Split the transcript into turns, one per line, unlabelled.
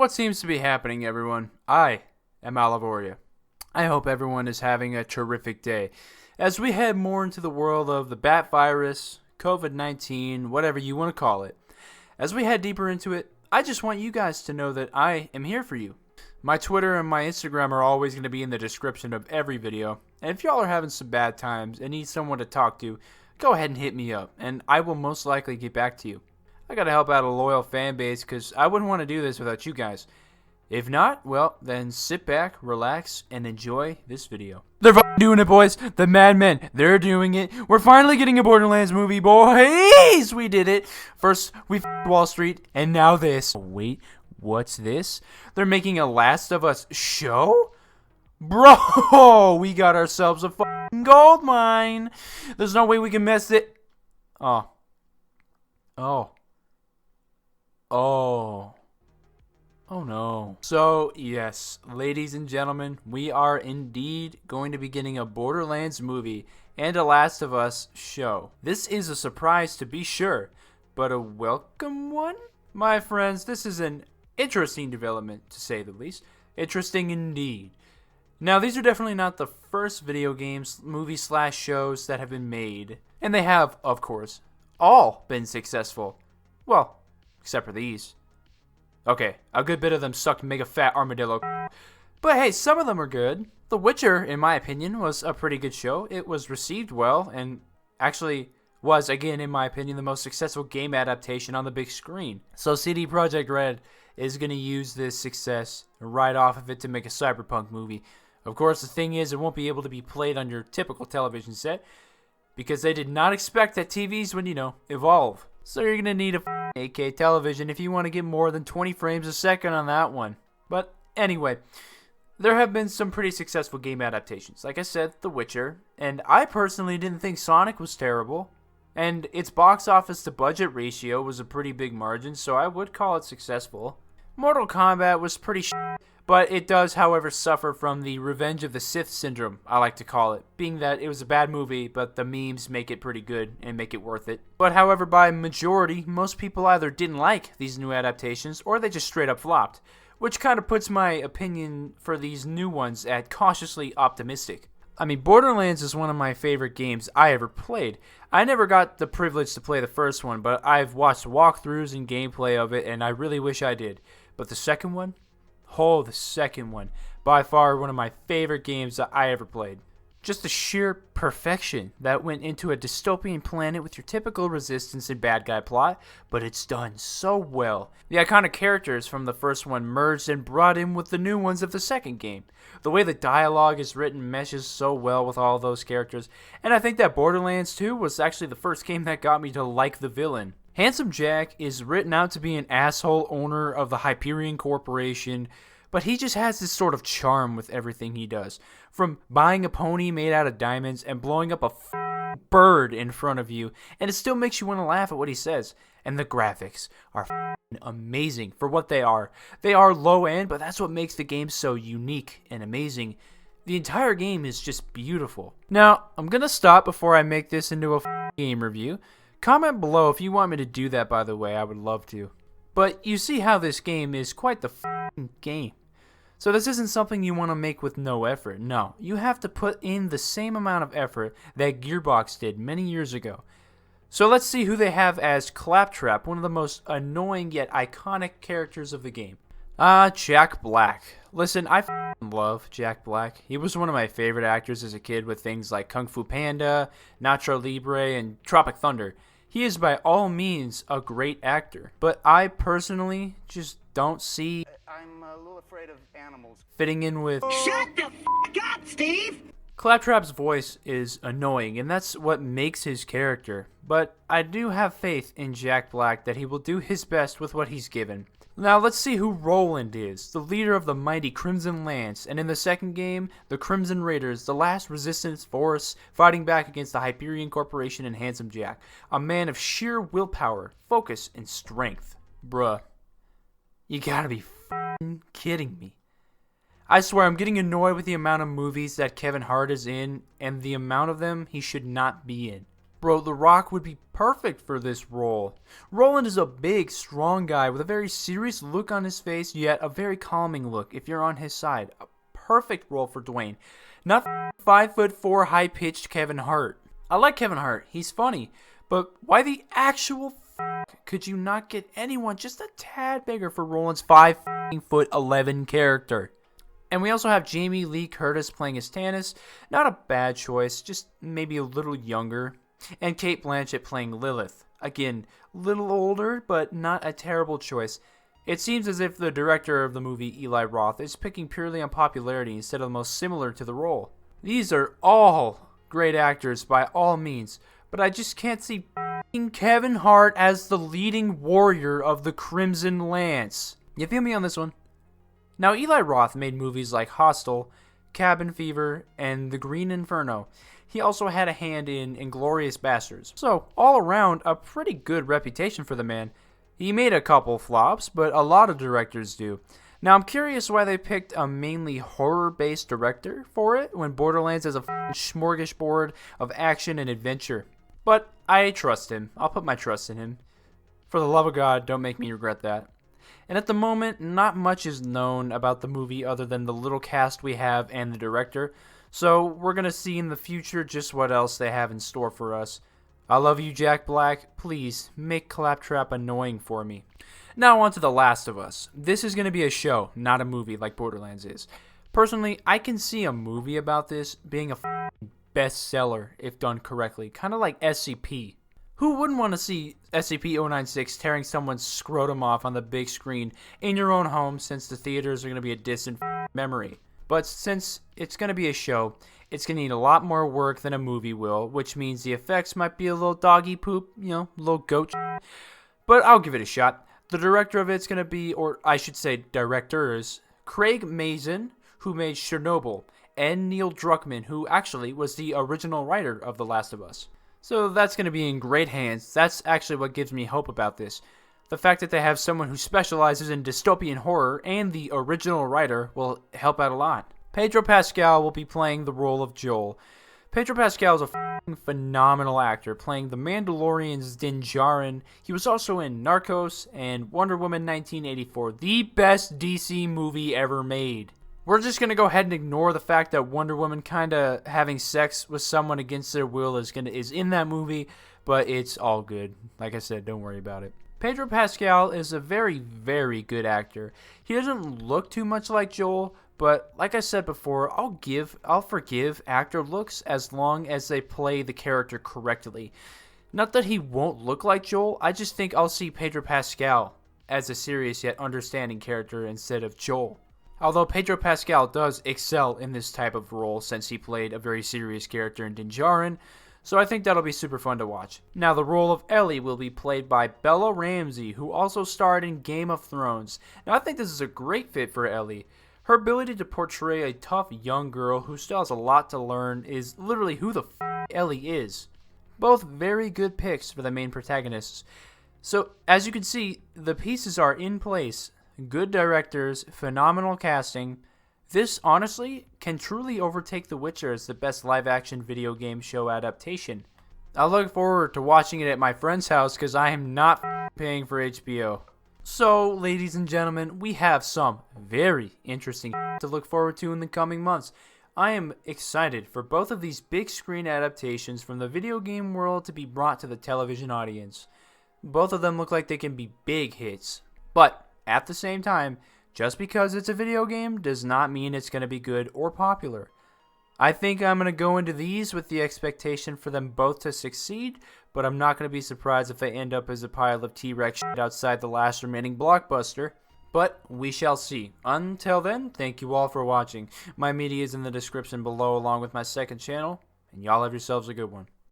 What seems to be happening, everyone? I am Allivoria. I hope everyone is having a terrific day as we head more into the world of the bat virus, COVID-19, whatever you want to call it. As we head deeper into it, I just want you guys to know that I am here for you. My Twitter and my Instagram are always going to be in the description of every video. And if y'all are having some bad times and need someone to talk to, go ahead and hit me up, and I will most likely get back to you. I gotta help out a loyal fan base because I wouldn't want to do this without you guys. If not, well, then sit back, relax, and enjoy this video. They're doing it, boys. The Madmen, they're doing it. We're finally getting a Borderlands movie, boys. We did it. First, we Wall Street, and now this. Wait, what's this? They're making a Last of Us show? Bro, we got ourselves a fucking gold mine. There's no way we can mess it. Oh. Oh no. So, yes, ladies and gentlemen, we are indeed going to be getting a Borderlands movie and a Last of Us show. This is a surprise to be sure, but a welcome one? My friends, this is an interesting development, to say the least. Interesting indeed. Now, these are definitely not the first video games, movies/shows that have been made. And they have, of course, all been successful. Well, except for these. Okay, a good bit of them sucked mega fat armadillo. But hey, some of them are good. The Witcher, in my opinion, was a pretty good show. It was received well, and actually was, again, in my opinion, the most successful game adaptation on the big screen. So CD Projekt Red is going to use this success right off of it to make a cyberpunk movie. Of course, the thing is, it won't be able to be played on your typical television set, because they did not expect that TVs would, evolve. So you're going to need a 8K television if you want to get more than 20 frames a second on that one. But anyway, there have been some pretty successful game adaptations. Like I said, The Witcher, and I personally didn't think Sonic was terrible. And its box office to budget ratio was a pretty big margin, so I would call it successful. Mortal Kombat was pretty but it does, however, suffer from the Revenge of the Sith syndrome, I like to call it, being that it was a bad movie, but the memes make it pretty good and make it worth it. But however, by majority, most people either didn't like these new adaptations, or they just straight up flopped, which kind of puts my opinion for these new ones at cautiously optimistic. I mean, Borderlands is one of my favorite games I ever played. I never got the privilege to play the first one, but I've watched walkthroughs and gameplay of it, and I really wish I did. But the second one? Oh, the second one. By far one of my favorite games that I ever played. Just the sheer perfection that went into a dystopian planet with your typical resistance and bad guy plot, but it's done so well. The iconic characters from the first one merged and brought in with the new ones of the second game. The way the dialogue is written meshes so well with all those characters, and I think that Borderlands 2 was actually the first game that got me to like the villain. Handsome Jack is written out to be an asshole owner of the Hyperion Corporation, but he just has this sort of charm with everything he does. From buying a pony made out of diamonds and blowing up a bird in front of you, and it still makes you want to laugh at what he says. And the graphics are amazing for what they are. They are low end, but that's what makes the game so unique and amazing. The entire game is just beautiful. Now, I'm going to stop before I make this into a game review. Comment below if you want me to do that, by the way. I would love to. But you see how this game is quite the game. So this isn't something you want to make with no effort. No, you have to put in the same amount of effort that Gearbox did many years ago. So let's see who they have as Claptrap, one of the most annoying yet iconic characters of the game. Jack Black. Listen, I love Jack Black. He was one of my favorite actors as a kid with things like Kung Fu Panda, Nacho Libre, and Tropic Thunder. He is by all means a great actor, but I personally just don't see
I'm a little afraid of animals.
Fitting in with...
Shut the f*** up, Steve!
Claptrap's voice is annoying, and that's what makes his character. But I do have faith in Jack Black that he will do his best with what he's given. Now let's see who Roland is, the leader of the mighty Crimson Lance, and in the second game, the Crimson Raiders, the last resistance force fighting back against the Hyperion Corporation and Handsome Jack, a man of sheer willpower, focus, and strength. Bruh, you gotta be f***ing kidding me. I swear I'm getting annoyed with the amount of movies that Kevin Hart is in and the amount of them he should not be in. Bro, The Rock would be perfect perfect for this role. Roland is a big, strong guy with a very serious look on his face, yet a very calming look if you're on his side. A perfect role for Dwayne. Not 5'4" high-pitched Kevin Hart. I like Kevin Hart. He's funny. But why the actual could you not get anyone just a tad bigger for Roland's 5'11" character? And we also have Jamie Lee Curtis playing as Tannis. Not a bad choice, just maybe a little younger. And Cate Blanchett playing Lilith. Again, little older, but not a terrible choice. It seems as if the director of the movie, Eli Roth, is picking purely on popularity instead of the most similar to the role. These are all great actors by all means, but I just can't see Kevin Hart as the leading warrior of the Crimson Lance. You feel me on this one? Now, Eli Roth made movies like Hostel, Cabin Fever, and The Green Inferno. He also had a hand in Inglourious Basterds. So, all around, a pretty good reputation for the man. He made a couple flops, but a lot of directors do. Now, I'm curious why they picked a mainly horror-based director for it when Borderlands is a smorgasbord of action and adventure. But I trust him. I'll put my trust in him. For the love of God, don't make me regret that. And at the moment, not much is known about the movie other than the little cast we have and the director. So we're going to see in the future just what else they have in store for us. I love you, Jack Black. Please, make Claptrap annoying for me. Now on to The Last of Us. This is going to be a show, not a movie like Borderlands is. Personally, I can see a movie about this being a bestseller if done correctly. Kind of like SCP. Who wouldn't want to see SCP-096 tearing someone's scrotum off on the big screen in your own home, since the theaters are going to be a distant memory? But since it's going to be a show, it's going to need a lot more work than a movie will, which means the effects might be a little doggy poop, a little goat but I'll give it a shot. The director of it's going to be, or I should say directors, Craig Mazin, who made Chernobyl, and Neil Druckmann, who actually was the original writer of The Last of Us. So that's going to be in great hands. That's actually what gives me hope about this. The fact that they have someone who specializes in dystopian horror and the original writer will help out a lot. Pedro Pascal will be playing the role of Joel. Pedro Pascal is a phenomenal actor, playing the Mandalorian's Din Djarin. He was also in Narcos and Wonder Woman 1984, the best DC movie ever made. We're just going to go ahead and ignore the fact that Wonder Woman kind of having sex with someone against their will is in that movie, but it's all good. Like I said, don't worry about it. Pedro Pascal is a very, very good actor. He doesn't look too much like Joel, but like I said before, I'll forgive actor looks as long as they play the character correctly. Not that he won't look like Joel, I just think I'll see Pedro Pascal as a serious yet understanding character instead of Joel. Although Pedro Pascal does excel in this type of role since he played a very serious character in Din Djarin, so I think that'll be super fun to watch. Now, the role of Ellie will be played by Bella Ramsey, who also starred in Game of Thrones. Now, I think this is a great fit for Ellie. Her ability to portray a tough young girl who still has a lot to learn is literally who the Ellie is. Both very good picks for the main protagonists. So, as you can see, the pieces are in place. Good directors, phenomenal casting. This, honestly, can truly overtake The Witcher as the best live-action video game show adaptation. I look forward to watching it at my friend's house because I am not paying for HBO. So, ladies and gentlemen, we have some very interesting to look forward to in the coming months. I am excited for both of these big screen adaptations from the video game world to be brought to the television audience. Both of them look like they can be big hits. But, at the same time, just because it's a video game does not mean it's going to be good or popular. I think I'm going to go into these with the expectation for them both to succeed, but I'm not going to be surprised if they end up as a pile of T-Rex shit outside the last remaining blockbuster. But we shall see. Until then, thank you all for watching. My media is in the description below along with my second channel, and y'all have yourselves a good one.